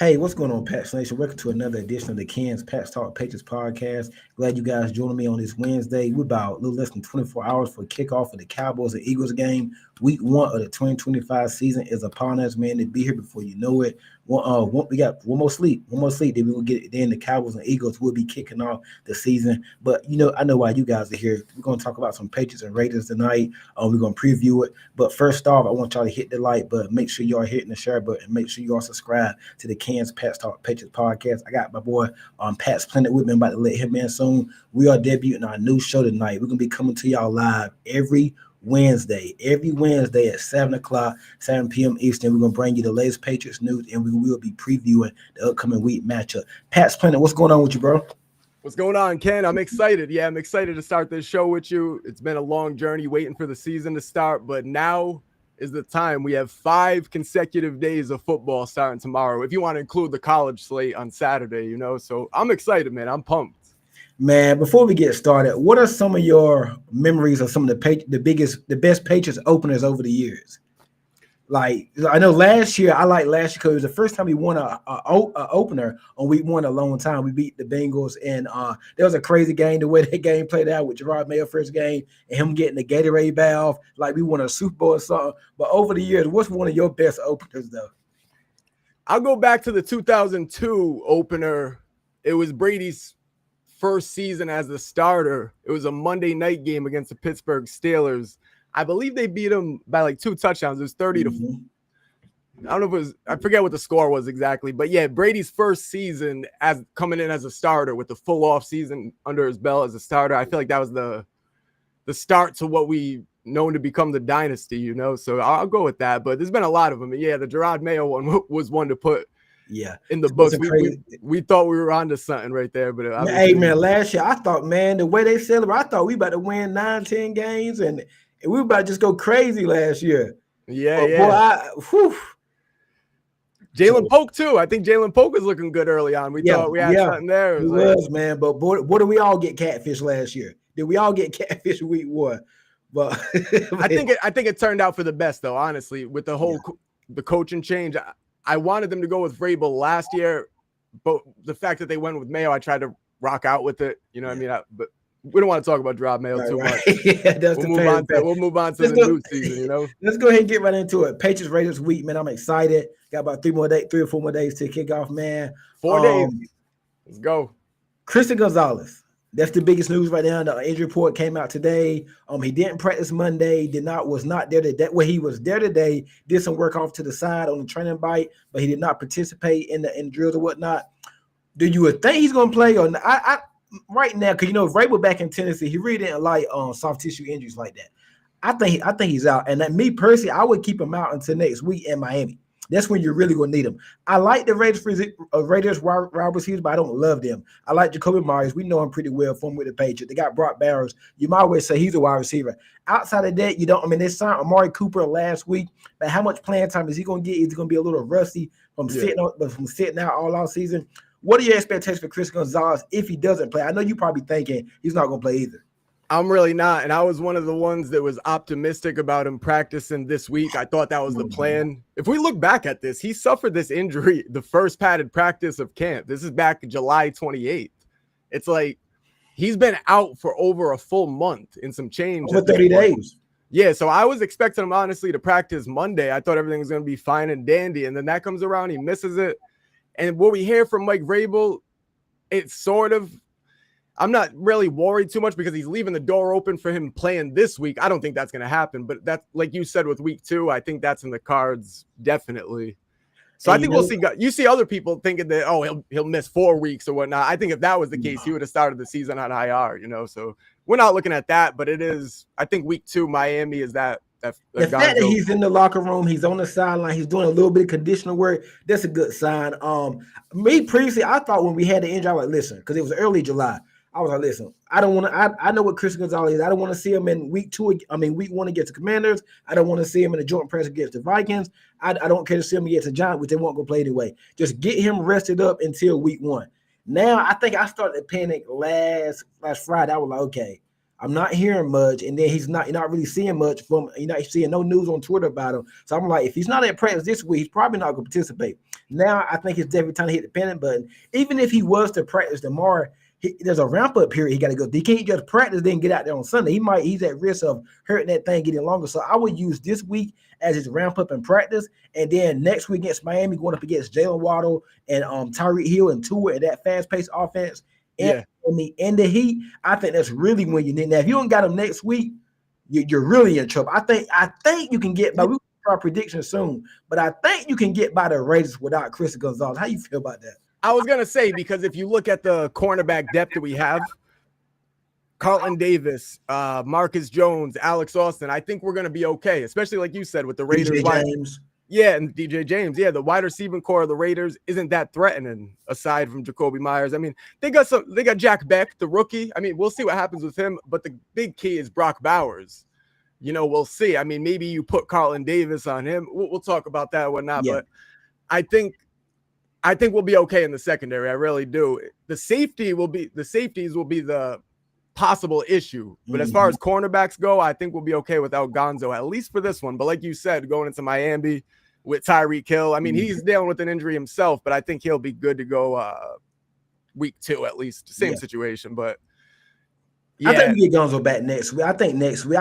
Hey, what's going on, Pats Nation? Welcome to another edition of the Ken's Pats Talk Patriots podcast. Glad you guys joining me on this Wednesday. We're about a little less than 24 hours for kickoff of the Cowboys and Eagles game. Week 1 of the 2025 season is upon us, man. To be here before you know it. We got one more sleep. Then we will get it. Then the Cowboys and Eagles will be kicking off the season. But I know why you guys are here. We're going to talk about some Patriots and Raiders tonight. We're going to preview it. But first off, I want y'all to hit the like button. Make sure y'all hitting the share button. Make sure you all subscribe to the Ken's Pats Talk Patriots podcast. I got my boy Pat's Planet with me. I'm about to let him in soon. We are debuting our new show tonight. We're going to be coming to y'all live every Wednesday at 7 o'clock, 7 p.m. Eastern. We're going to bring you the latest Patriots news, and we will be previewing the upcoming week matchup. Pat's Planet, what's going on with you, bro? What's going on, Ken? I'm excited. Yeah, I'm excited to start this show with you. It's been a long journey waiting for the season to start, but now is the time. We have 5 consecutive days of football starting tomorrow, if you want to include the college slate on Saturday, So I'm excited, man. I'm pumped. Man, before we get started, what are some of your memories of some of the best Patriots openers over the years? Like, I know last year because it was the first time we won a opener on week 1 in a long time. We beat the Bengals, and there was a crazy game the way that game played out with Drake Maye first game and him getting the Gatorade valve, like we won a Super Bowl or something. But over the years, what's one of your best openers, though? I'll go back to the 2002 opener. It was Brady's first season as the starter. It was a Monday night game against the Pittsburgh Steelers. I believe they beat him by like 2 touchdowns. It was 30 to 4. I don't know if it was, I forget what the score was exactly, but yeah, Brady's first season as coming in as a starter with the full off season under his belt as a starter. I feel like that was the start to what we known to become the dynasty, So I'll go with that. But there's been a lot of them. And yeah, the Drake Maye one was one to put in the books. We thought we were onto something right there. But hey, man, last year I thought, man, the way they celebrate, I thought we about to win 9-10 games and we were about to just go crazy last year. Yeah. Boy, Jalen Polk too. I think Jalen Polk was looking good early on. We thought we had something there. It was, man. But boy, did we all get catfish last year? Did we all get catfish week 1? But I think it turned out for the best, though. Honestly, with the whole the coaching change, I wanted them to go with Vrabel last year, but the fact that they went with Mayo, I tried to rock out with it. You know what I mean? But we don't want to talk about Drake Maye too much. We'll move on to the new season, Let's go ahead and get right into it. Patriots Raiders week, man. I'm excited. Got about 3 or 4 more days to kick off, man. 4 days. Let's go. Christian Gonzalez. That's the biggest news right now. The injury report came out today. He didn't practice Monday. Was not there today. Well, he was there today. Did some work off to the side on the training bike, but he did not participate in the drills or whatnot. Do you think he's going to play or not? I right now, because Vrabel back in Tennessee, he really didn't like soft tissue injuries like that. I think he's out, and me personally, I would keep him out until next week in Miami. That's when you're really gonna need him. I like the Raiders wide receivers, but I don't love them. I like Jacoby Myers. We know him pretty well from with the Patriots. They got Brock Bowers. You might always say he's a wide receiver. Outside of that, you don't. I mean, they signed Amari Cooper last week, but how much playing time is he gonna get? Is he gonna be a little rusty from sitting out all off season? What are your expectations for Chris Gonzalez if he doesn't play? I know you're probably thinking he's not gonna play either. I'm really not, and I was one of the ones that was optimistic about him practicing this week. I thought that was the plan. If we look back at this, he suffered this injury the first padded practice of camp. This is back July 28th. It's like he's been out for over a full month in some change. Over 30 days. Yeah, so I was expecting him, honestly, to practice Monday. I thought everything was going to be fine and dandy, and then that comes around, he misses it. And what we hear from Mike Vrabel, it's sort of – I'm not really worried too much because he's leaving the door open for him playing this week. I don't think that's going to happen, but that's like you said with week 2. I think that's in the cards definitely. So I think we'll see. You see other people thinking that he'll miss 4 weeks or whatnot. I think if that was the case, he would have started the season on IR. So we're not looking at that, but it is. I think week 2 Miami is that. The fact that he's in the locker room, he's on the sideline, he's doing a little bit of conditional work. That's a good sign. Me previously, I thought when we had the injury, I was like, listen, because it was early July. I was like, listen, I don't want to. I know what Christian Gonzalez is. I don't want to see him in week 1 against the Commanders. I don't want to see him in the joint press against the Vikings. I don't care to see him against the Giants, which they won't go play anyway. Just get him rested up until week 1. Now, I think I started to panic last Friday. I was like, okay, I'm not hearing much, and then you're not really seeing much from. You're not seeing no news on Twitter about him. So I'm like, if he's not at practice this week, he's probably not going to participate. Now I think it's definitely time to hit the panic button. Even if he was to practice tomorrow, there's a ramp up period he got to go. He can't just practice then get out there on Sunday. He's at risk of hurting that thing getting longer. So I would use this week as his ramp up and practice, and then next week against Miami, going up against Jalen Waddle and Tyreek Hill and Tua and that fast paced offense. And in the heat, I think that's really when you need. Now, if you don't got him next week, you're really in trouble. I think you can get by. We our prediction soon, but I think you can get by the Raiders without Christian Gonzalez. How you feel about that? I was gonna say, because if you look at the cornerback depth that we have, Carlton Davis, Marcus Jones, Alex Austin, I think we're gonna be okay, especially like you said with the Raiders. DJ James. Yeah, and DJ James. Yeah, the wide receiving core of the Raiders isn't that threatening aside from Jacoby Myers. I mean, they got Jack Beck, the rookie. I mean, we'll see what happens with him, but the big key is Brock Bowers. We'll see. I mean, maybe you put Carlton Davis on him. We'll talk about that or whatnot, but I think we'll be okay in the secondary. I really do. The safeties will be the possible issue. But as far as cornerbacks go, I think we'll be okay without Gonzo, at least for this one. But like you said, going into Miami with Tyreek Hill, I mean, he's dealing with an injury himself, but I think he'll be good to go week 2 at least. Same situation, but I think we get Gonzo back next week. I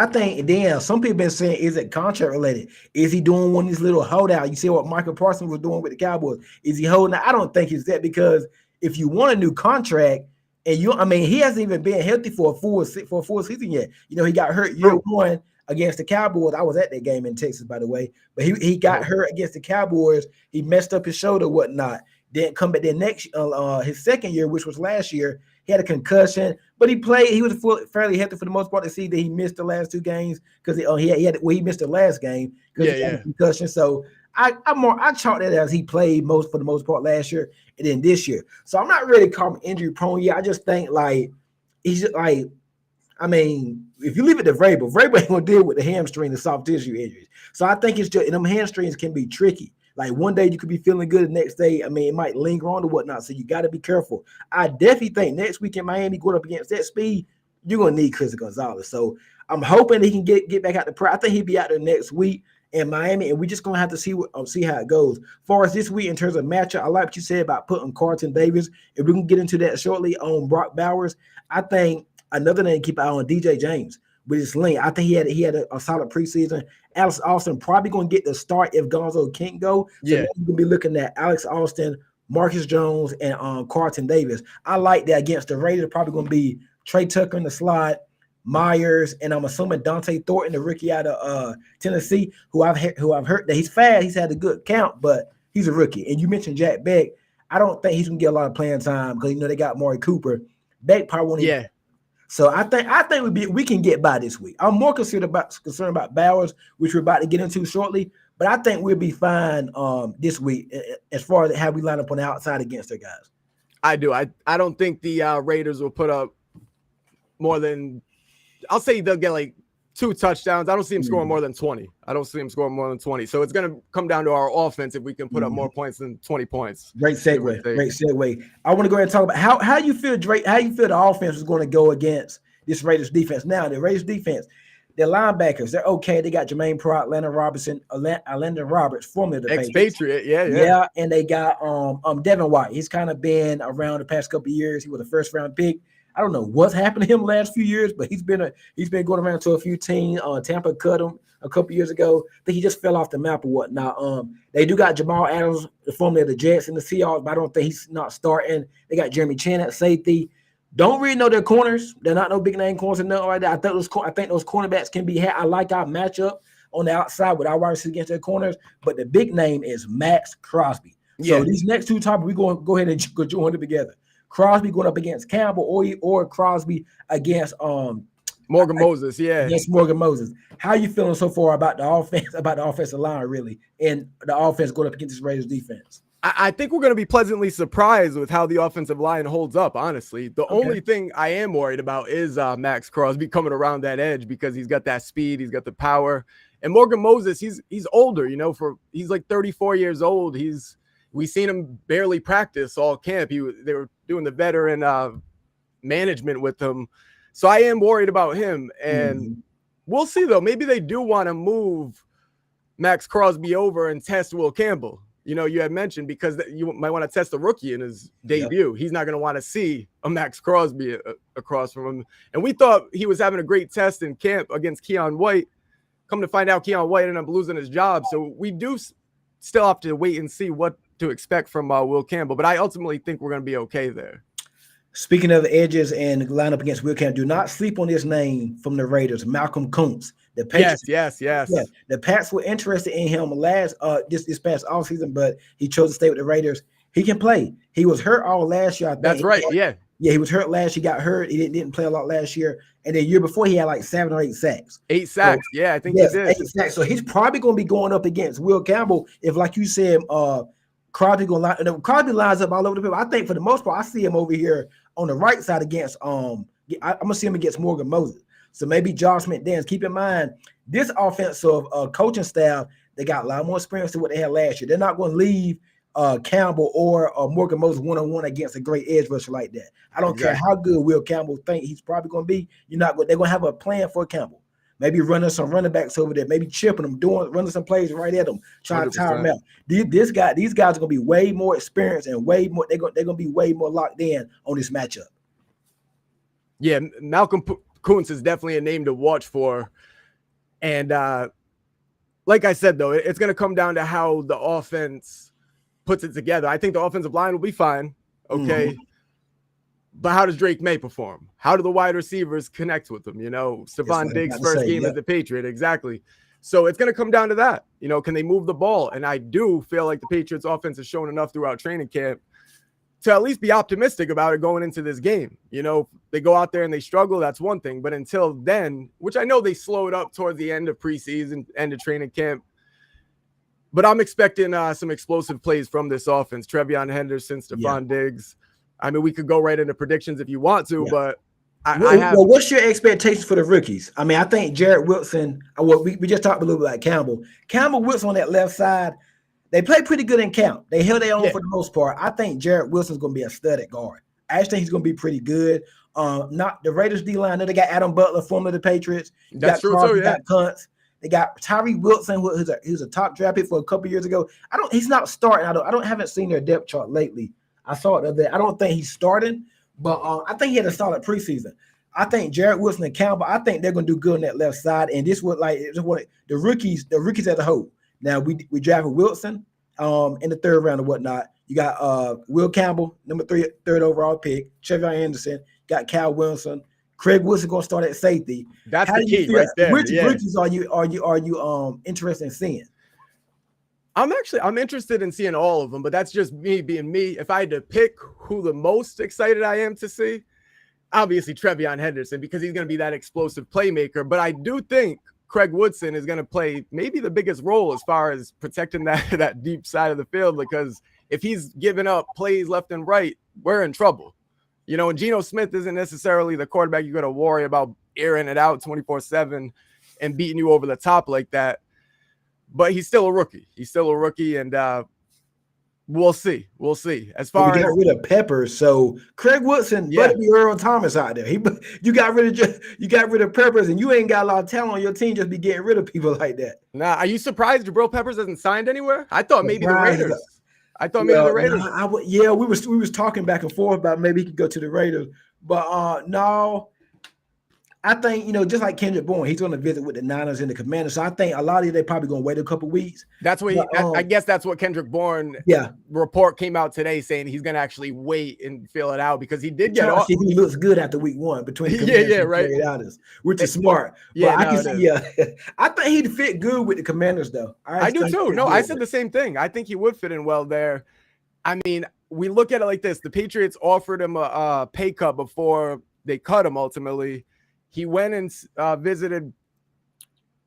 think then some people been saying, is it contract related? Is he doing one of these little holdout? You see what Michael Parsons was doing with the Cowboys. Is he holding out? I don't think it's that, because if you want a new contract and he hasn't even been healthy for a full season yet. He got hurt year 1 against the Cowboys. I was at that game in Texas, by the way. But he got hurt against the Cowboys. He messed up his shoulder, whatnot. Then come back then next his second year, which was last year. He had a concussion, but he played. He was fairly healthy for the most part. To see that he missed the last 2 games because he missed the last game because he had a concussion. So I chalk that as he played for the most part last year and then this year. So I'm not really calling him injury prone yet. I just think he's just if you leave it to Vrabel ain't gonna deal with the hamstring and soft tissue injuries. So I think it's just, and them hamstrings can be tricky. Like one day you could be feeling good, the next day, it might linger on or whatnot. So you got to be careful. I definitely think next week in Miami, going up against that speed, you're going to need Christian Gonzalez. So I'm hoping he can get back out to practice. I think he'll be out there next week in Miami, and we're just going to have to see how it goes. As far as this week in terms of matchup, I like what you said about putting Carlton Davis. If we can get into that shortly on Brock Bowers, I think another name to keep an eye on, DJ James. With his length, I think he had a solid preseason. Alex Austin probably going to get the start if Gonzo can't go. So you're going to be looking at Alex Austin, Marcus Jones, and Carlton Davis. I like that against the Raiders. Probably going to be Trey Tucker in the slot, Myers, and I'm assuming Dante Thornton, the rookie out of Tennessee, who I've heard that he's fast. He's had a good count, but he's a rookie. And you mentioned Jack Beck. I don't think he's going to get a lot of playing time because they got Maury Cooper. Beck probably won't even. So I think we can get by this week. I'm more concerned about Bowers, which we're about to get into shortly. But I think we'll be fine this week as far as how we line up on the outside against their guys. I do. I don't think the Raiders will put up more than, I'll say they'll get like 2 touchdowns. I don't see him scoring more than 20. I don't see him scoring more than 20. So it's going to come down to our offense if we can put up more points than 20 points. Great segue. I want to go ahead and talk about how you feel, Drake, how you feel the offense is going to go against this Raiders defense. Now, the Raiders defense, their linebackers, they're okay. They got Jermaine Pratt, Landon Roberts, formerly the ex-Patriot. Yeah, and they got Devin White. He's kind of been around the past couple of years. He was a first-round pick. I don't know what's happened to him the last few years, but he's been going around to a few teams. Tampa cut him a couple years ago. I think he just fell off the map or whatnot. They do got Jamal Adams, formerly of the Jets and the Seahawks, but I don't think he's not starting. They got Jeremy Chin at safety. Don't really know their corners. They're not no big name corners and nothing like that. I think those cornerbacks can be had. I like our matchup on the outside with our wide receivers against their corners, but the big name is Max Crosby. So these next 2 topics, we're going to go ahead and join them together. Crosby going up against Campbell or Crosby against Morgan Moses, against Morgan Moses. How are you feeling so far about the offense, about the offensive line, really, and the offense going up against this Raiders defense? I think we're going to be pleasantly surprised with how the offensive line holds up, honestly. The only thing I am worried about is Max Crosby coming around that edge because he's got that speed, he's got the power. And Morgan Moses, he's older, he's like 34 years old. We've seen him barely practice all camp. They were doing the veteran management with him. So I am worried about him. And we'll see, though. Maybe they do want to move Max Crosby over and test Will Campbell. you had mentioned, because you might want to test the rookie in his debut. He's not going to want to see a Max Crosby across from him. And we thought he was having a great test in camp against Keon White. Come to find out, Keon White ended up losing his job. So we do still have to wait and see what to expect from Will Campbell. But I ultimately think we're going to be okay there. Speaking of the edges and the lineup against Will Campbell, do not sleep on this name from the Raiders, Malcolm Kuntz. The Patriots, yes. Yeah, the Pats were interested in him this past offseason, but he chose to stay with the Raiders. He can play. He was hurt all last year, I think. That's right, yeah, he was hurt last year. He got hurt. He didn't play a lot last year. And the year before, he had like 7 or 8 sacks. 8 sacks, so, I think he did. 8 sacks. So he's probably going to be going up against Will Campbell if, like you said, Crosby lines up all over the field. I think for the most part, I see him over here on the right side against I'm gonna see him against Morgan Moses. So maybe Josh McDaniels. Keep in mind, this offensive coaching staff, they got a lot more experience than what they had last year. They're not going to leave Campbell or Morgan Moses one-on-one against a great edge rusher like that. I don't care how good Will Campbell think he's probably going to be. They're going to have a plan for Campbell. Maybe running some running backs over there, maybe chipping them, running some plays right at them, trying to tire them out. These guys are going to be way more experienced and way more. They're going to be way more locked in on this matchup. Yeah, Malcolm Kuntz is definitely a name to watch for. And like I said, though, it's going to come down to how the offense puts it together. I think the offensive line will be fine. Okay. Mm-hmm. But how does Drake Maye perform? How do the wide receivers connect with him? Stephon Diggs' first game as the Patriot. Exactly. So it's going to come down to that. Can they move the ball? And I do feel like the Patriots offense has shown enough throughout training camp to at least be optimistic about it going into this game. They go out there and they struggle, that's one thing. But until then, which I know they slowed up towards the end of preseason, end of training camp, but I'm expecting some explosive plays from this offense. Trevion Henderson, Stephon Diggs. I mean, we could go right into predictions if you want to, but Well, what's your expectations for the rookies? I mean, I think Jared Wilson, we just talked a little bit about Campbell. Campbell Wilson on that left side, they play pretty good in camp. They held their own for the most part. I think Jared Wilson's going to be a stud at guard. I actually think he's going to be pretty good. Not the Raiders D-line. They got Adam Butler, former of the Patriots. That's true too, got Kuntz. They got Tyree Wilson, who's a top draft pick for a couple years ago. He's not starting. Haven't seen their depth chart lately. I saw it the other day. I don't think he's starting, but I think he had a solid preseason. I think Jared Wilson and Campbell, I think they're going to do good on that left side. And this would the rookies as a whole. Now we drafted Wilson in the 3rd round or whatnot. You got Will Campbell, number 3rd overall pick. Trevion Henderson, got Cal Wilson. Craig Wilson going to start at safety. That's the key right there. Which rookies are you interested in seeing? I'm interested in seeing all of them, but that's just me being me. If I had to pick who the most excited I am to see, obviously Trevion Henderson, because he's going to be that explosive playmaker. But I do think Craig Woodson is going to play maybe the biggest role as far as protecting that deep side of the field, because if he's giving up plays left and right, we're in trouble. And Geno Smith isn't necessarily the quarterback you're going to worry about airing it out 24/7 and beating you over the top like that. But he's still a rookie. And we'll see. As far as we got rid of Peppers, so Craig Woodson, better be Earl Thomas out there. You got rid of Peppers, and you ain't got a lot of talent on your team. Just be getting rid of people like that. Nah, are you surprised Jabril Peppers hasn't signed anywhere? I thought maybe the Raiders. We was talking back and forth about maybe he could go to the Raiders, but no. I think, just like Kendrick Bourne, he's going to visit with the Niners and the Commanders. So I think a lot of they probably going to wait a couple weeks. That's what I guess that's what Kendrick Bourne report came out today, saying he's going to actually wait and fill it out, because he did get off. He looks good after week 1 between the Commanders and which is smart. I think he'd fit good with the Commanders, though. I do too. No, I said the same thing. I think he would fit in well there. I mean, we look at it like this. The Patriots offered him a pay cut before they cut him ultimately. He went and visited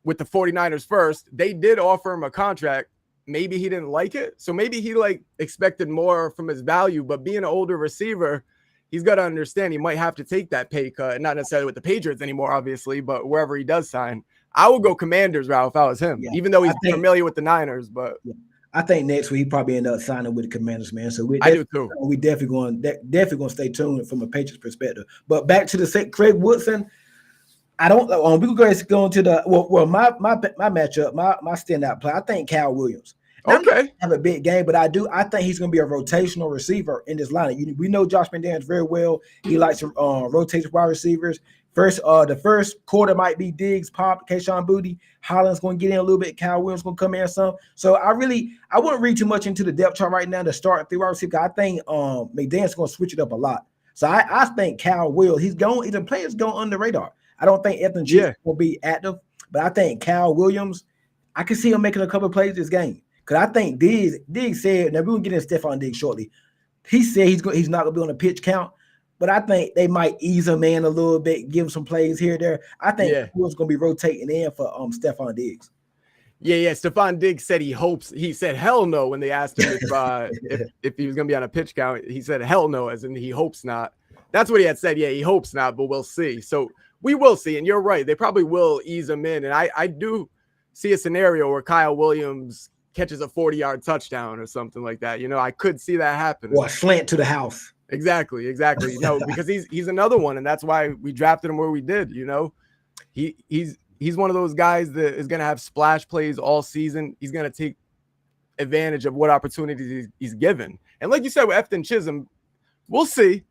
with the 49ers first. They did offer him a contract. Maybe he didn't like it. So maybe he expected more from his value, but being an older receiver, he's got to understand he might have to take that pay cut, and not necessarily with the Patriots anymore, obviously, but wherever he does sign. I would go Commanders route if I was him, even though he's familiar with the Niners, but I think next week he probably end up signing with the Commanders, man. So I do too. We definitely going to stay tuned from a Patriots perspective. But back to the Craig Woodson, I don't. We could go into the my matchup, my standout play. I think Cal Williams. Now, I'm not Okay. gonna have a big game, but I think he's going to be a rotational receiver in this lineup. We know Josh McDaniels very well. He likes to rotate wide receivers. The first quarter might be Diggs, Pop, Kayshon Boutte. Holland's going to get in a little bit. Kyle Williams going to come in some. So I wouldn't read too much into the depth chart right now to start 3 wide receivers. I think McDaniels going to switch it up a lot. So I think Kyle Williams, he's a player's going under the radar. I don't think Ethan Gee will be active, but I think Kyle Williams, I can see him making a couple of plays this game. Because I think Diggs said, now we're going to get into Stephon Diggs shortly. He said he's not going to be on a pitch count, but I think they might ease him in a little bit, give him some plays here or there. I think Will's going to be rotating in for Stephon Diggs. Yeah. Stephon Diggs said he said hell no when they asked him if he was going to be on a pitch count. He said hell no, as in he hopes not. That's what he had said. Yeah, he hopes not, but we'll see. So we will see. And you're right. They probably will ease him in. And I do see a scenario where Kyle Williams catches a 40-yard touchdown or something like that. I could see that happen. Or a slant to the house. Exactly. Because he's another one, and that's why we drafted him where we did. He's one of those guys that is going to have splash plays all season. He's going to take advantage of what opportunities he's given. And like you said with Efton Chisholm, we'll see.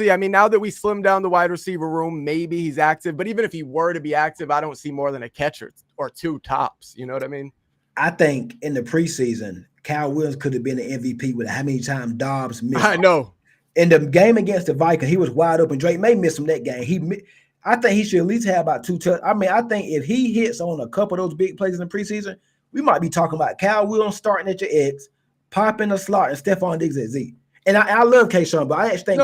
I mean, now that we slimmed down the wide receiver room, maybe he's active. But even if he were to be active, I don't see more than a catcher or 2 tops. You know what I mean? I think in the preseason, Kyle Williams could have been an MVP with how many times Dobbs missed. I know. In the game against the Vikings, he was wide open. Drake Maye missed him that game. I think he should at least have about 2 touchdowns. I mean, I think if he hits on a couple of those big plays in the preseason, we might be talking about Kyle Williams starting at your X, Pop in the slot, and Stephon Diggs at Z. And I love Kayshon, but I actually think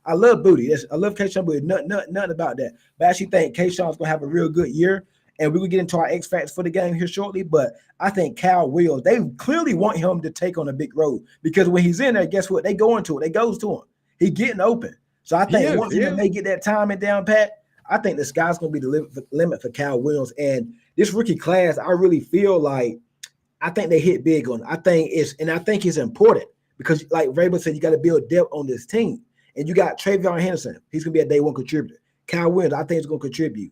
I love Boutte. I love Kayshon, but nothing about that. But I actually think Kayshon's going to have a real good year. And we will get into our X factors for the game here shortly. But I think Kyle Williams, they clearly want him to take on a big road because when he's in there, guess what? They go into it. They goes to him. He getting open. So I think once they get that timing down pat, I think the sky's going to be the limit for Kyle Williams. And this rookie class, I really feel like I think they hit big on it. I think it's important because, like Vrabel said, you got to build depth on this team. And you got Travion Henderson. He's going to be a day one contributor. Kyle Williams, I think, is going to contribute.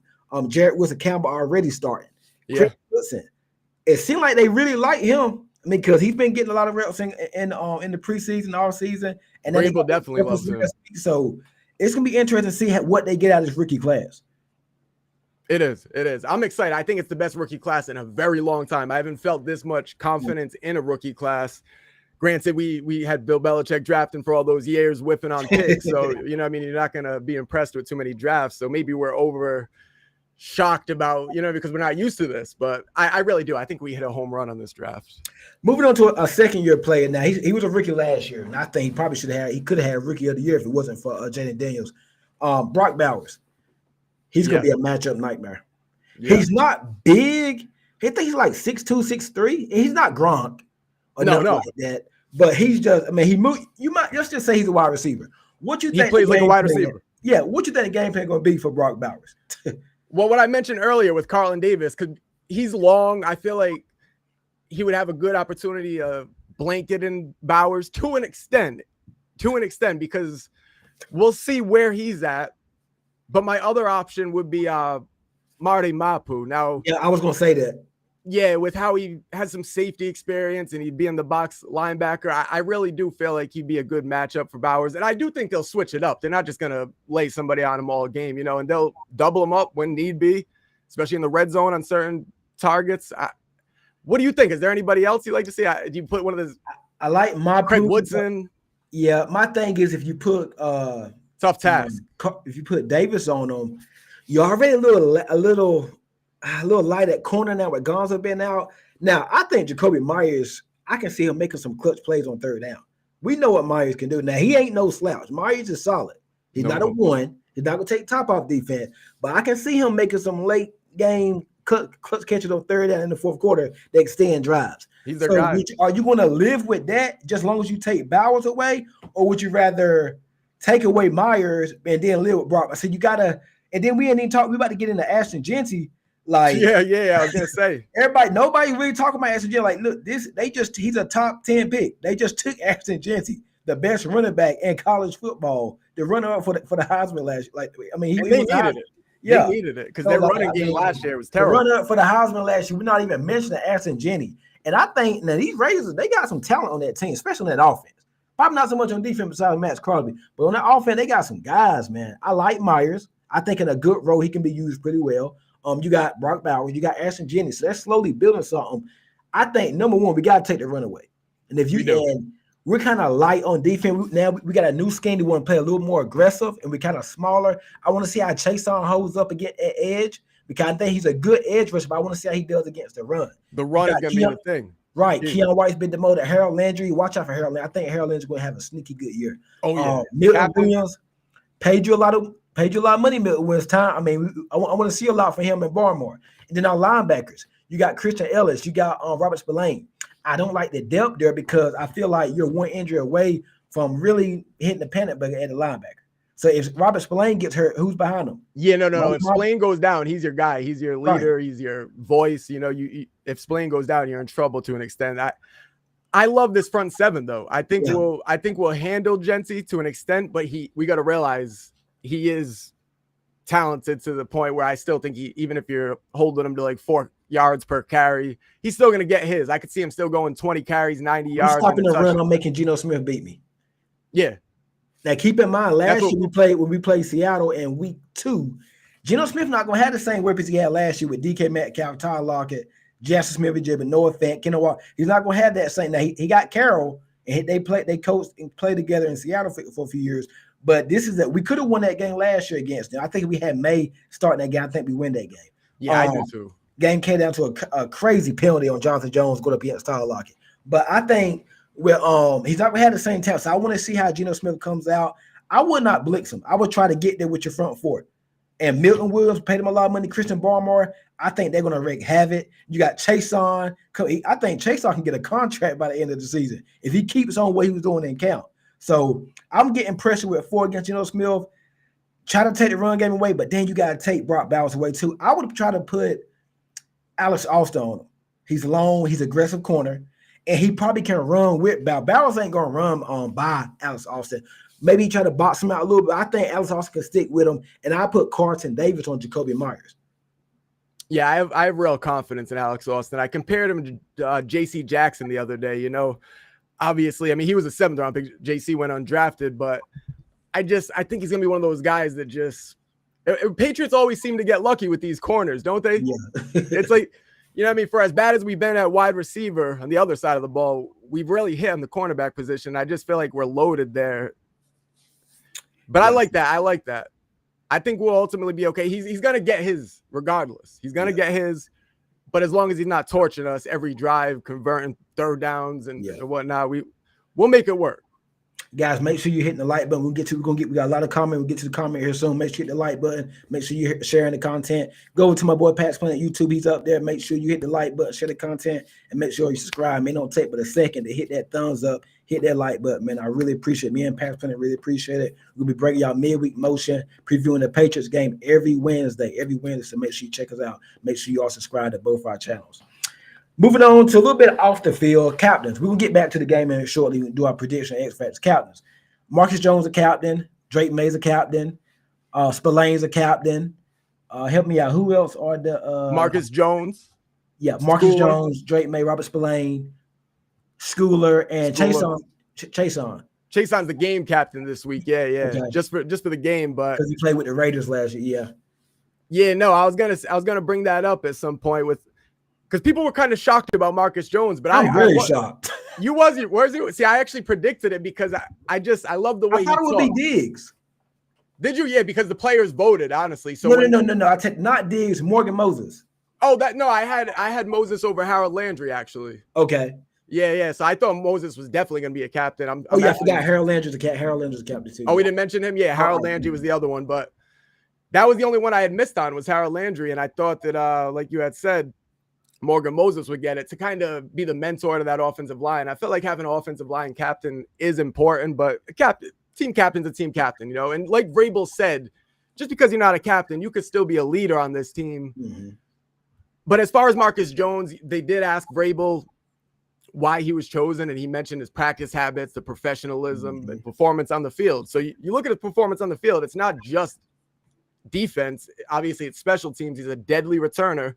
Jared Wilson Campbell already starting. Yeah. Listen, it seemed like they really like him. I mean, because he's been getting a lot of reps in the preseason, all season, and then Vrabel definitely loves him. So it's gonna be interesting to see what they get out of this rookie class. It is. I'm excited. I think it's the best rookie class in a very long time. I haven't felt this much confidence in a rookie class. Granted, we had Bill Belichick drafting for all those years, whipping on picks. So you're not gonna be impressed with too many drafts. So maybe we're over shocked about, because we're not used to this, but I really do. I think we hit a home run on this draft. Moving on to a second-year player. Now, he was a rookie last year, and I think he probably he could have had Rookie of the Year if it wasn't for Jaden Daniels. Brock Bowers. He's going to be a matchup nightmare. Yeah. He's not big. I think he's like 6'2", 6'3". He's not Gronk or nothing like that, but he's just, he moved. Let's just say he's a wide receiver. What you think? He plays like a wide receiver. Yeah, what you think the game plan going to be for Brock Bowers? Well, what I mentioned earlier with Carlton Davis, because he's long, I feel like he would have a good opportunity of blanketing Bowers to an extent, because we'll see where he's at. But my other option would be Marty Mapu. Now, yeah, I was going to say that. Yeah, with how he has some safety experience and he'd be in the box linebacker, I really do feel like he'd be a good matchup for Bowers. And I do think they'll switch it up. They're not just going to lay somebody on him all game, and they'll double him up when need be, especially in the red zone on certain targets. What do you think? Is there anybody else you'd like to see? Do you put one of those? I like Mapu. Craig Woodson. Yeah, my thing is if you put tough task. If you put Davis on him, you're already a little light at corner now with Gonzo being out. Now, I think Jacoby Myers, I can see him making some clutch plays on third down. We know what Myers can do. Now, he ain't no slouch. Myers is solid. He's not a one. He's not going to take top off defense. But I can see him making some late game clutch catches on third down in the fourth quarter that extend drives. He's their guy. Are you going to live with that just as long as you take Bowers away? Or would you rather take away Myers and then live with Brock? So you got to – and then we ain't even talk – we about to get into Ashton Jeanty. Like, yeah, I was gonna say nobody really talking about Ashton Jeanty. Like, look, he's a top 10 pick. They just took Ashton Jeanty, the best running back in college football, the runner up for the Heisman last year. Like, I mean, they needed it. Yeah, they needed it because their running game last year was terrible. The runner up for the Heisman last year. We're not even mentioning Ashton Jeanty, And I think now these Raiders, they got some talent on that team, especially on that offense. Probably not so much on defense besides Max Crosby, but on that offense, they got some guys, man. I like Myers. I think in a good role, he can be used pretty well. You got Brock Bowers, you got Ashton Jennings. So that's slowly building something. I think number one, we got to take the runaway. And if you and we're kind of light on defense. Now we got a new scheme. We want to play a little more aggressive, and we're kind of smaller. I want to see how Chason holds up against that edge because I think he's a good edge rusher, but I want to see how he does against the run. The run is going to be the thing. Right. Keon White's been demoted. Harold Landry. Watch out for Harold Landry. I think Harold Landry's going to have a sneaky good year. Oh, yeah. Milton Williams paid you a lot of money, Milton Williams. Time. I mean, I want to see a lot from him and Barmore. And then our linebackers. You got Christian Ellis. You got Robert Spillane. I don't like the depth there because I feel like you're one injury away from really hitting the panic button at the linebacker. So if Robert Spillane gets hurt, who's behind him? Yeah, no. If Spillane goes down, he's your guy. He's your leader. Right. He's your voice. You know, if Spillane goes down, you're in trouble to an extent. I love this front seven though. I think we'll handle Jency to an extent, but we got to realize he is talented to the point where I still think even if you're holding him to like 4 yards per carry, he's still going to get his. I could see him still going 20 carries, 90 yards. Stopping the run on making Geno Smith beat me. Yeah. Now keep in mind, last year when we played Seattle in week 2, Geno Smith not going to have the same weapons he had last year with DK Metcalf, Tyler Lockett, Jackson Smith-Njigba, Noah Fant, Kenneth Walker. He's not going to have that same. Now he got Carroll, and they coached and played together in Seattle for a few years. But this is that we could have won that game last year against them. I think if we had May starting that game, I think we win that game. Yeah, I do too. Game came down to a crazy penalty on Jonathan Jones going up against Tyler Lockett. But I think he's not going to have the same talent. So I want to see how Geno Smith comes out. I would not blitz him. I would try to get there with your front four. And Milton Williams paid him a lot of money. Christian Barmore, I think they're going to wreak havoc. You got Chason. I think Chason can get a contract by the end of the season if he keeps on what he was doing in camp. So I'm getting pressure with 4 against Geno Smith. Try to take the run game away, but then you got to take Brock Bowers away too. I would try to put Alex Austin on him. He's long, he's aggressive corner, and he probably can run with Bowers. Bowers ain't going to run by Alex Austin. Maybe he try to box him out a little bit. I think Alex Austin can stick with him, and I put Carlton Davis on Jacoby Myers. Yeah, I have real confidence in Alex Austin. I compared him to J.C. Jackson the other day. You know, obviously, I mean, he was a 7th round pick. J.C. went undrafted, but I think he's going to be one of those guys that just – Patriots always seem to get lucky with these corners, don't they? Yeah. It's like, you know what I mean? For as bad as we've been at wide receiver on the other side of the ball, we've really hit on the cornerback position. I just feel like we're loaded there. But yeah. I like that. I think we'll ultimately be okay. He's going to get his regardless. He's going to get his, but as long as he's not torching us every drive, converting 3rd downs and whatnot, we'll make it work. Guys, make sure you're hitting the like button. We got a lot of comment. We'll get to the comment here soon. Make sure you hit the like button. Make sure you're sharing the content. Go to my boy Pat's Planet YouTube. He's up there. Make sure you hit the like button, share the content, and make sure you subscribe. It don't take but a second to hit that thumbs up, hit that like button, man. I really appreciate it. Me and Pat's Planet really appreciate it. We'll be bringing y'all midweek motion, previewing the Patriots game every Wednesday. So make sure you check us out. Make sure you all subscribe to both our channels. Moving on to a little bit off the field, captains. We're going to get back to the game in shortly. We'll do our prediction X Factors captains. Marcus Jones a captain. Drake Maye's a captain. Spillane's a captain. Help me out. Who else are the Marcus Jones? Yeah, Marcus Jones, Drake Maye, Robert Spillane, Schooler, and Chason. Chason's the game captain this week. Yeah. Okay. Just for the game, but because he played with the Raiders last year. Yeah, no, I was gonna bring that up at some point because people were kind of shocked about Marcus Jones, but I'm really shocked. You wasn't? Where's you? See, I actually predicted it because I love the way I thought it would be Diggs. Did you? Yeah, because the players voted, honestly. So no. I take not Diggs, Morgan Moses. Oh, I had Moses over Harold Landry actually. Okay. Yeah. So I thought Moses was definitely going to be a captain. I forgot Harold Landry's a captain. Harold Landry's a captain too. Oh, we didn't mention him. Yeah, Harold Landry was the other one, but that was the only one I had missed on was Harold Landry, and I thought that, like you had said, Morgan Moses would get it to kind of be the mentor to that offensive line. I felt like having an offensive line captain is important, but team captain's a team captain, you know. And like Vrabel said, just because you're not a captain, you could still be a leader on this team. Mm-hmm. But as far as Marcus Jones, they did ask Vrabel why he was chosen, and he mentioned his practice habits, the professionalism, and performance on the field. So you look at his performance on the field, it's not just defense. Obviously, it's special teams. He's a deadly returner.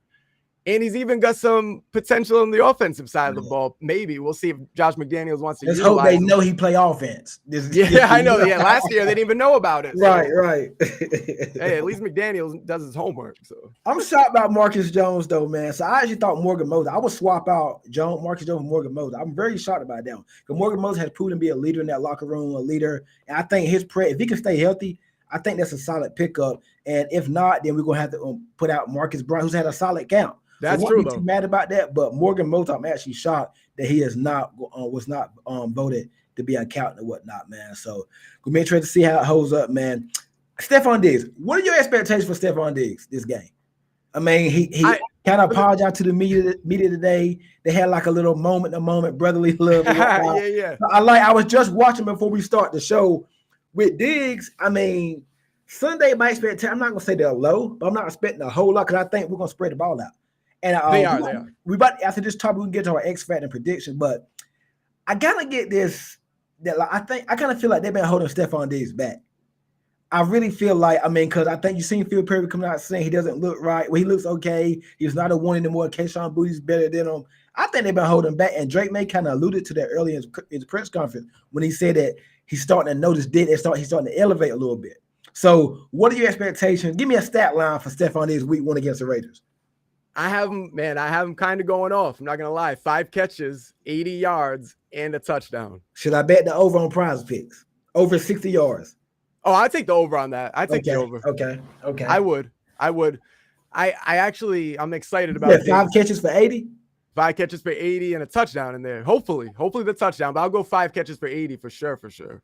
And he's even got some potential on the offensive side of the ball. Maybe we'll see if Josh McDaniels wants to Let's utilize hope they him. know he play offense. Yeah, I know. Yeah, last year they didn't even know about it. Right, so. right. Hey, at least McDaniels does his homework. So I'm shocked about Marcus Jones though, man. So I actually thought Morgan Moses. I would swap out Marcus Jones for Morgan Moses. I'm very shocked about that because Morgan Moses has proven to be a leader in that locker room, a leader. And I think if he can stay healthy, I think that's a solid pickup. And if not, then we're gonna have to put out Marcus Brown, who's had a solid count. That's so true. Too mad about that, but Morgan Moses, I'm actually shocked that he is not was not voted to be a captain and whatnot, man. So we'll be interested to see how it holds up, man. Stephon Diggs, what are your expectations for Stephon Diggs this game? I mean, he kind of apologized to the media today. They had like a little moment, brotherly love. Yeah. I was just watching before we start the show with Diggs. I mean, Sunday my expectation, I'm not gonna say they're low, but I'm not expecting a whole lot because I think we're gonna spread the ball out. And they are. We about after this topic we can get to our X factor and prediction, but I gotta get this that like, I kind of feel like they've been holding Stephon Diggs back. I really feel like, because I think you've seen Phil Perry coming out saying he doesn't look right. Well, he looks okay. He's not a one anymore. Keyshawn Booty's better than him. I think they've been holding back. And Drake Maye kind of alluded to that earlier in his press conference when he said that he's starting to notice he's starting to elevate a little bit. So what are your expectations? Give me a stat line for Stephon Diggs week 1 against the Raiders. I have him kind of going off. I'm not going to lie. 5 catches, 80 yards, and a touchdown. Should I bet the over on Prize Picks? Over 60 yards. Oh, I take the over on that. I take the over. Okay. I would. I'm excited about it. 5 catches for 80? 5 catches for 80 and a touchdown in there. Hopefully the touchdown, but I'll go 5 catches for 80 for sure.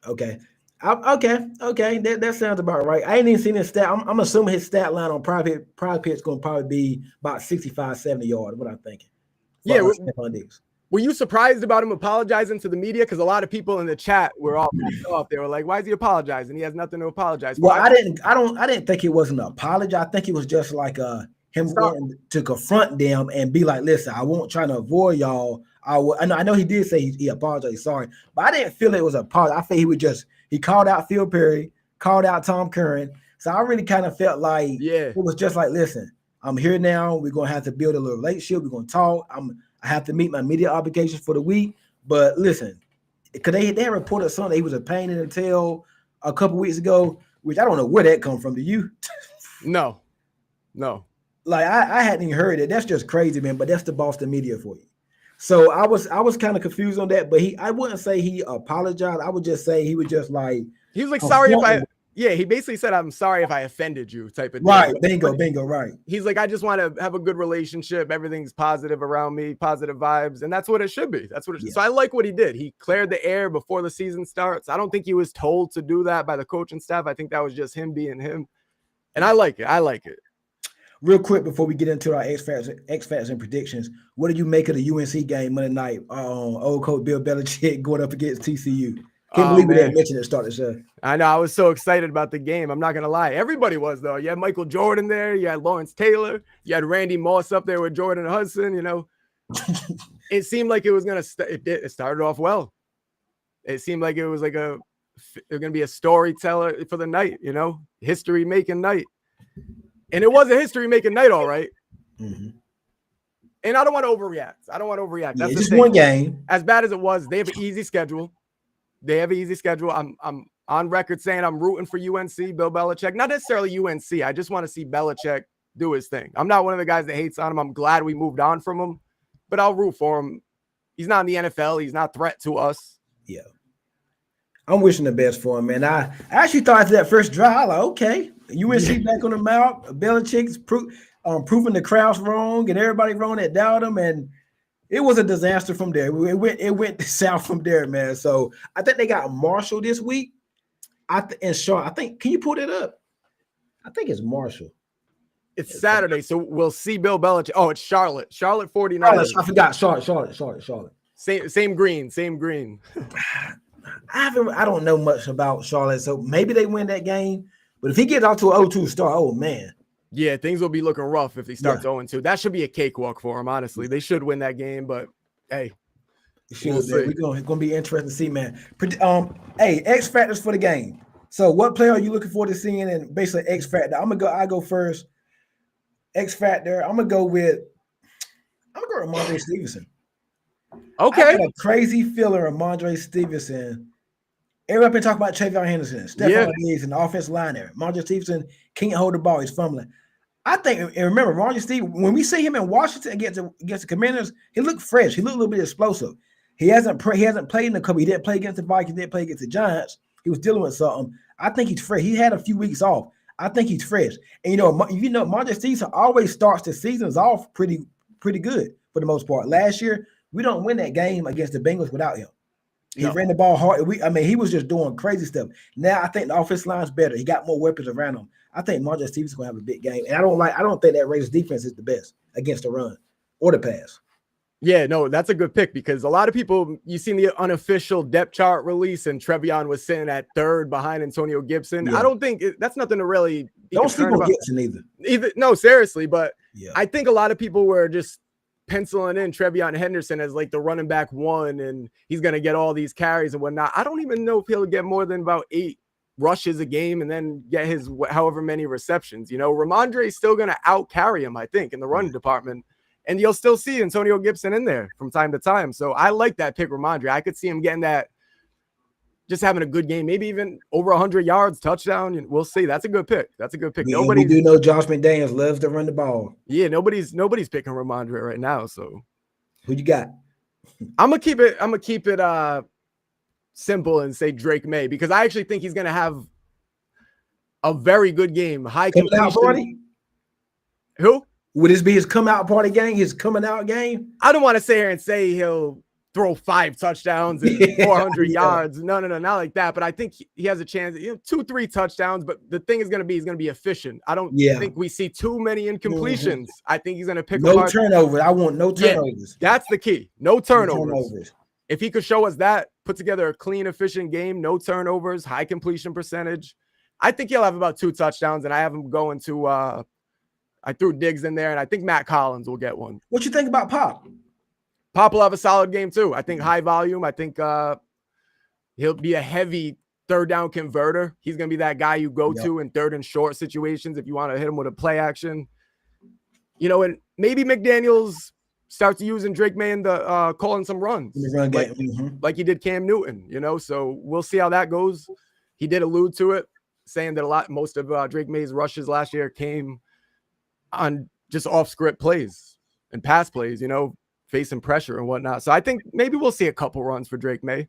Okay. Okay. That sounds about right. I ain't even seen his stat. I'm assuming his stat line on Prize Picks going to probably be about 65, 70 yards, what I'm thinking. Yeah. Were you surprised about him apologizing to the media? Because a lot of people in the chat were all pissed off. They were like, "Why is he apologizing? He has nothing to apologize for." Well, I didn't think it was an apology. I think it was just like him wanting to confront them and be like, "Listen, I won't try to avoid y'all." I know he did say he apologized, sorry, but I didn't feel it was a apology. I think he called out Phil Perry, called out Tom Curran. So I really kind of felt like it was just like, "Listen, I'm here now. We're gonna have to build a little relationship. We're gonna talk. I have to meet my media obligations for the week. But listen, because they reported something he was a pain in the tail a couple weeks ago, which I don't know where that come from. Do you? No. Like I hadn't even heard it. That's just crazy, man. But that's the Boston media for you. So I was kind of confused on that. But I wouldn't say he apologized. I would just say he was just like sorry if I. Yeah, he basically said, "I'm sorry if I offended you," type of thing. Right, bingo, right. He's like, "I just want to have a good relationship. Everything's positive around me, positive vibes, and that's what it should be. That's what it should." So I like what he did. He cleared the air before the season starts. I don't think he was told to do that by the coaching staff. I think that was just him being him, and I like it. Real quick before we get into our X factors and predictions, what do you make of the UNC game Monday night? Old coach Bill Belichick going up against TCU. Can't believe we didn't mention it at the start of the show. I know. I was so excited about the game. I'm not going to lie. Everybody was, though. You had Michael Jordan there. You had Lawrence Taylor. You had Randy Moss up there with Jordan Hudson, It seemed like it was going to it started off well. It seemed like it was like going to be a storyteller for the night, history-making night. And it was a history-making night, all right. Mm-hmm. And I don't want to overreact. That's just one game. As bad as it was, they have an easy schedule. I'm on record saying I'm rooting for UNC, Bill Belichick. Not necessarily UNC. I just want to see Belichick do his thing. I'm not one of the guys that hates on him. I'm glad we moved on from him, but I'll root for him. He's not in the NFL. He's not a threat to us. Yeah. I'm wishing the best for him, man. I actually thought after that first drive, I was like, okay, UNC back on the mount. Belichick's proving the crowds wrong and everybody wrong that doubt him, and it was a disaster from there. It went south from there, man. So I think they got Marshall this week. And Charlotte. I think. Can you pull that up? I think it's Marshall. It's Saturday, so we'll see Bill Belichick. Oh, it's Charlotte. Charlotte 49ers. I forgot. Charlotte. Same green. I don't know much about Charlotte, so maybe they win that game. But if he gets off to an 0-2 start, oh man. Yeah, things will be looking rough if he starts 0-2. That should be a cakewalk for him, honestly. They should win that game, but hey. We're going to be interesting to see, man. Hey, X factors for the game. So what player are you looking forward to seeing? And basically X factor. I go first. X factor. I'm going to go with I'm going to go Ramondre Stevenson. Okay. I got a crazy feeling Ramondre Stevenson. Everybody been talking about Travion Henderson, Stephon Diggs, and the offensive line there. Ramondre Stevenson can't hold the ball. He's fumbling. I think, and remember, Ramondre Stevenson, when we see him in Washington against the Commanders, he looked fresh. He looked a little bit explosive. He hasn't played in the Cup. He didn't play against the Vikings. He didn't play against the Giants. He was dealing with something. I think he's fresh. He had a few weeks off. I think he's fresh. And Ramondre Stevenson always starts the seasons off pretty good for the most part. Last year, we don't win that game against the Bengals without him. He ran the ball hard. He was just doing crazy stuff. Now I think the offensive line's better. He got more weapons around him. I think Ramondre Stevenson's gonna have a big game. And I don't think that Raiders defense is the best against the run or the pass. Yeah, no, that's a good pick because a lot of people, you've seen the unofficial depth chart release and Trevion was sitting at third behind Antonio Gibson. Yeah. I don't think that's nothing to really don't sleep on Gibson either. No, seriously, but I think a lot of people were just penciling in Trevion Henderson as like the running back one, and he's going to get all these carries and whatnot. I don't even know if he'll get more than about 8 rushes a game and then get his however many receptions. Ramondre is still going to out carry him, I think, in the running department. And you'll still see Antonio Gibson in there from time to time. So I like that pick, Ramondre. I could see him getting that, just having a good game, maybe even over 100 yards, touchdown. We'll see. That's a good pick. We do know Josh McDaniels loves to run the ball. Yeah, nobody's picking Ramondre right now. So who you got? I'm gonna keep it simple and say Drake Maye because I actually think he's gonna have a very good game. High completion. Who? Would this be his come out party game? His coming out game? I don't want to sit here and say he'll throw 5 touchdowns and 400 yards. No, not like that. But I think he has a chance, 2-3 touchdowns. But the thing is going to be, he's going to be efficient. I don't think we see too many incompletions. I think he's going to pick no turnovers. I want no turnovers. Yeah, that's the key. No turnovers. If he could show us that, put together a clean, efficient game, no turnovers, high completion percentage, I think he'll have about 2 touchdowns. And I have him going to I threw Diggs in there, and I think Matt Collins will get one. What you think about Pop? Pop will have a solid game too. I think high volume. I think he'll be a heavy third down converter. He's going to be that guy you go to in third and short situations if you want to hit him with a play action. And maybe McDaniels starts using Drake Maye in the calling some runs like he did Cam Newton, So we'll see how that goes. He did allude to it, saying that most of Drake Maye's rushes last year came on just off script plays and pass plays, facing pressure and whatnot. So I think maybe we'll see a couple runs for Drake Maye.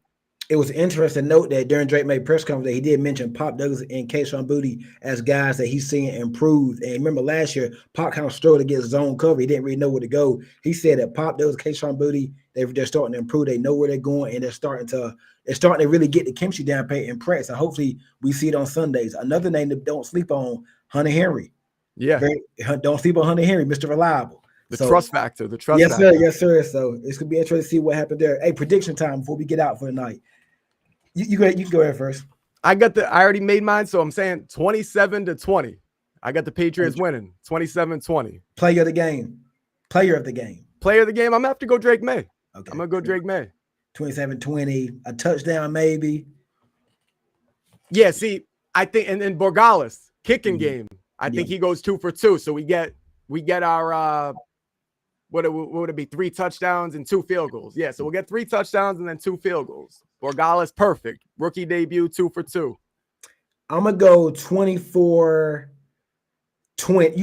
It was interesting to note that during Drake Maye press conference, he did mention Pop Douglas and Kayshon Boutte as guys that he's seeing improved. And remember last year, Pop kind of struggled against zone cover. He didn't really know where to go. He said that Pop Douglas, Kayshon Boutte, they're starting to improve. They know where they're going, and they're starting to really get the chemistry down in practice. And hopefully we see it on Sundays. Another name that don't sleep on, Hunter Henry. Yeah. Don't sleep on Hunter Henry, Mr. Reliable. The trust factor. Yes, sir. So it's gonna be interesting to see what happened there. Hey, prediction time before we get out for the night. You go ahead. You can go ahead first. I already made mine, so I'm saying 27-20. I got the Patriots winning 27-20. Player of the game. I'm gonna have to go Drake Maye. Okay. I'm gonna go Drake Maye. 27-20, a touchdown maybe. Yeah. See, I think, and then Borgales kicking game. I think he goes 2 for 2. So we get our what would it be? 3 touchdowns and 2 field goals. Yeah, so we'll get 3 touchdowns and then 2 field goals. Borgales, perfect. Rookie debut, 2 for 2. I'm gonna go 24-20.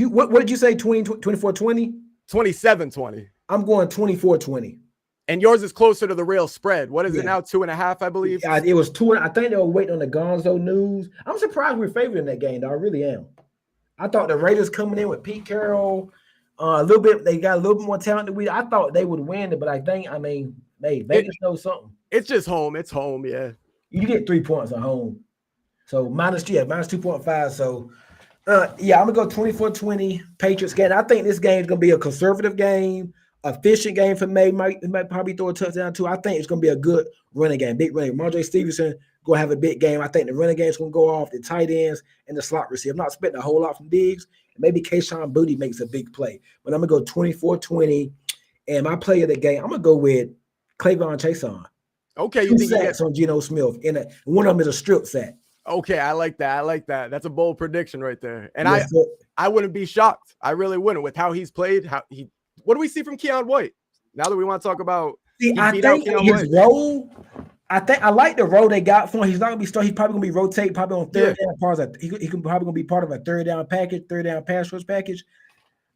What did you say? 24-20? 27-20. I'm going 24-20. And yours is closer to the real spread. What is it now? 2.5, I believe. It was 2. I think they were waiting on the Gonzo news. I'm surprised we're favored in that game, though. I really am. I thought the Raiders coming in with Pete Carroll, a little bit. They got a little bit more talent than we. I thought they would win it, but Vegas knows something. It's just home. It's home, yeah. You get 3 points at home, so minus 2.5. So, I'm gonna go 24-20 Patriots game. I think this game is gonna be a conservative game, efficient game for May. Might probably throw a touchdown too. I think it's gonna be a good running game, big running. Ramondre Stevenson gonna have a big game. I think the running game is gonna go off, the tight ends and the slot receiver. I'm not expecting a whole lot from Diggs. Maybe Kayshon Boutte makes a big play, but I'm gonna go 24-20. And my play of the game, I'm gonna go with Clavon Chason. Okay, you think sacks on Geno Smith, and one of them is a strip sack. Okay, I like that. That's a bold prediction right there. And yes, I wouldn't be shocked. I really wouldn't with how he's played. How he what do we see from Keon White? Now that we want to talk about, I think his role. I like the role they got for him. He's not gonna be starting. He's probably gonna be rotate, probably on third down parts. He can probably gonna be part of a third down pass rush package.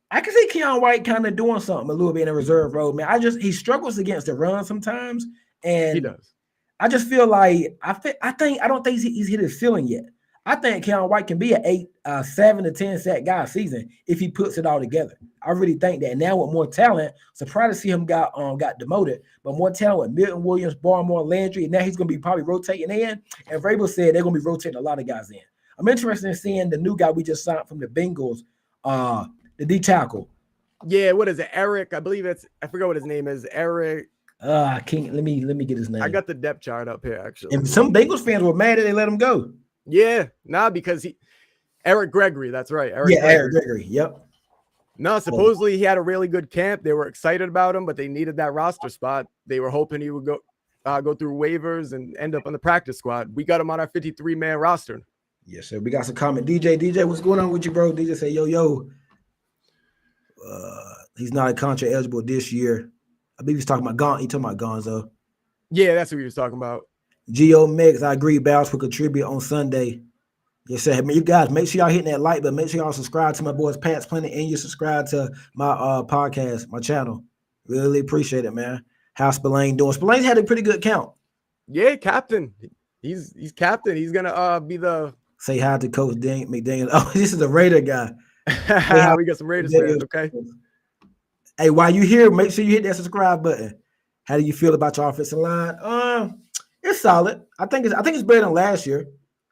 I can see Keon White kind of doing something a little bit in a reserve role, man. He struggles against the run sometimes, and he does. I just feel like I don't think he's hit his ceiling yet. I think Keon White can be a 7 to 10 sack guy a season if he puts it all together. I really think that. And now with more talent, surprised to see him got demoted, but more talent with Milton Williams, Barmore, Landry, and now he's going to be probably rotating in. And Vrabel said they're going to be rotating a lot of guys in. I'm interested in seeing the new guy we just signed from the Bengals, the D tackle. Yeah, what is it? Eric, I believe I forgot what his name is. Eric. I can't. Let me get his name. I got the depth chart up here actually. And some Bengals fans were mad that they let him go. Yeah, because Eric Gregory, that's right. Eric Gregory. Yep. No, supposedly he had a really good camp. They were excited about him, but they needed that roster spot. They were hoping he would go through waivers and end up on the practice squad. We got him on our 53-man roster. Yes, sir. We got some comment. DJ, what's going on with you, bro? DJ say, yo. He's not a contract eligible this year. I believe he's talking about Gonzo. Yeah, that's what he was talking about. Geo Mix, I agree. Bounce will contribute on Sunday. Yes, sir. I mean, you guys, make sure y'all hitting that like, but make sure y'all subscribe to my boys Pat's Planet, and you subscribe to my podcast, my channel. Really appreciate it, man. How's Spillane doing? Spillane's had a pretty good count. Yeah, captain. He's captain. He's gonna be the say hi to Coach McDaniel. Oh, this is a Raider guy. We got some Raiders fans, okay. Hey, while you here, make sure you hit that subscribe button. How do you feel about your offensive line? It's solid. I think it's better than last year.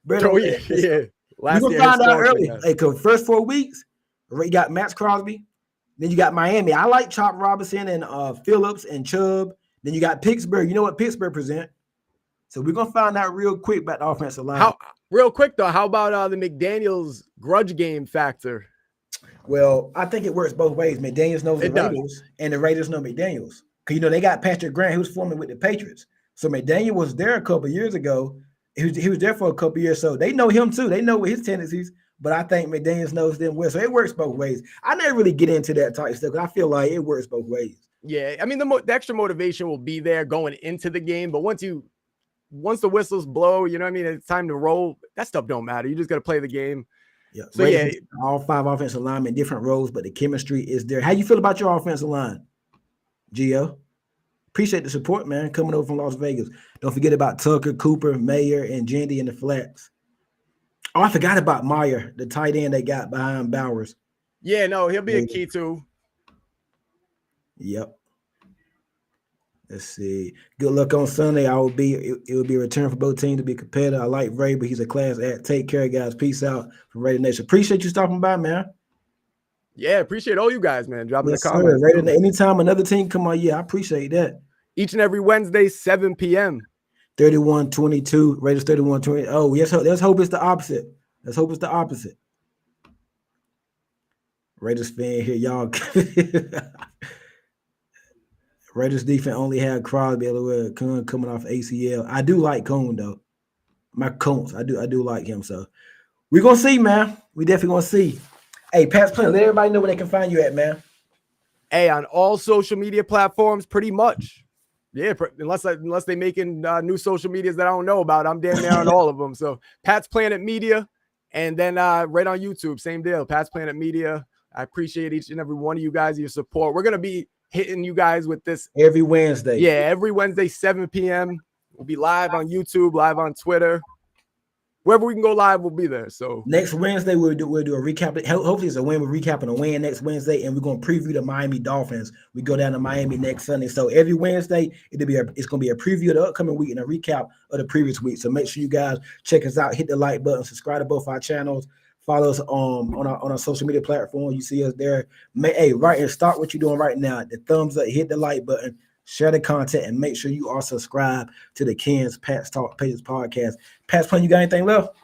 Yeah. Last year. We're gonna find out early. Hey, cause first 4 weeks, you got Max Crosby, then you got Miami. I like Chop Robinson and Phillips and Chubb. Then you got Pittsburgh. You know what Pittsburgh present. So we're gonna find out real quick about the offensive line. Real quick though, how about the McDaniels grudge game factor? Well, I think it works both ways. McDaniels knows the Raiders, and the Raiders know McDaniels. Because they got Patrick Grant, who was forming with the Patriots. So McDaniel was there a couple of years ago. He was there for a couple of years, so they know him too. They know his tendencies, but I think McDaniels knows them well. So it works both ways. I never really get into that type of stuff because I feel like it works both ways. Yeah, I mean the extra motivation will be there going into the game, but once the whistles blow, you know what I mean, it's time to roll. That stuff don't matter. You just got to play the game. Yeah. So all 5 offensive linemen, different roles, but the chemistry is there. How you feel about your offensive line, Gio? Appreciate the support, man. Coming over from Las Vegas. Don't forget about Tucker, Cooper, Mayer, and Jandy in the flex. Oh, I forgot about Meyer, the tight end they got behind Bowers. Yeah, no, he'll be a key too. Yep. Let's see. Good luck on Sunday. It will be a return for both teams to be competitive. I like Vrabel. He's a class act. Take care, guys. Peace out from Raider Nation. Appreciate you stopping by, man. Yeah, appreciate all you guys, man. Dropping the comments. Raider, anytime another team come on, I appreciate that. Each and every Wednesday, 7 p.m. 31-22. Raiders 31-20. Oh, yes. Let's hope it's the opposite. Raiders fan here, y'all. Raiders defense only had Crosby, Coon coming off ACL. I do like Coon though. My Coons, I do like him. So we're gonna see, man. We definitely gonna see. Hey, Pat's Planet, let everybody know where they can find you at, man. Hey, on all social media platforms, pretty much. Yeah, unless they making new social medias that I don't know about, I'm damn near on all of them. So Pat's Planet Media, and then right on YouTube, same deal. Pat's Planet Media. I appreciate each and every one of you guys, your support. We're gonna be hitting you guys with this every Wednesday. Yeah, every Wednesday, 7 p.m. We'll be live on YouTube, live on Twitter. Wherever we can go live, we'll be there. So next Wednesday, we'll do a recap. Hopefully it's a win. We're recapping a win next Wednesday, and we're going to preview the Miami Dolphins. We go down to Miami next Sunday. So every Wednesday, it's going to be a preview of the upcoming week and a recap of the previous week. So make sure you guys check us out, hit the like button, subscribe to both our channels, follow us on our social media platform. You see us there. Hey, right here, start what you're doing right now. The thumbs up, hit the like button, share the content, and make sure you are subscribed to the Ken's Pat's Talk Pages podcast. Pat's Planet, you got anything left?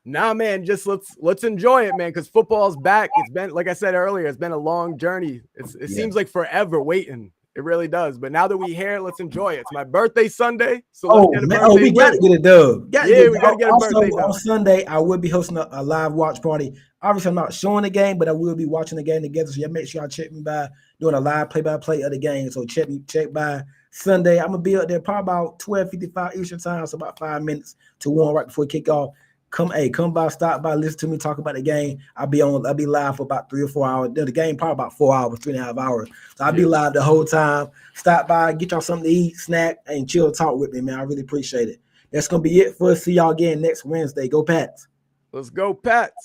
Nah, man, just let's enjoy it, man, because football's back. It's been, like I said earlier, it's been a long journey. It seems like forever waiting. It really does. But now that we're here, let's enjoy it. It's my birthday Sunday, so we got to get a dub. We got to get a birthday dub. On Sunday, I will be hosting a live watch party. Obviously, I'm not showing the game, but I will be watching the game together. So y'all make sure y'all check me by doing a live play-by-play of the game. So check by Sunday. I'm gonna be up there probably about 12:55 Eastern time, so about 5 minutes to 1 right before kickoff. Come by, stop by, listen to me talk about the game. I'll be live for about 3 or 4 hours. The game probably about 4 hours, 3.5 hours. So I'll be live the whole time. Stop by, get y'all something to eat, snack, and chill, talk with me, man. I really appreciate it. That's gonna be it for us. See y'all again next Wednesday. Go Pats. Let's go, Pats.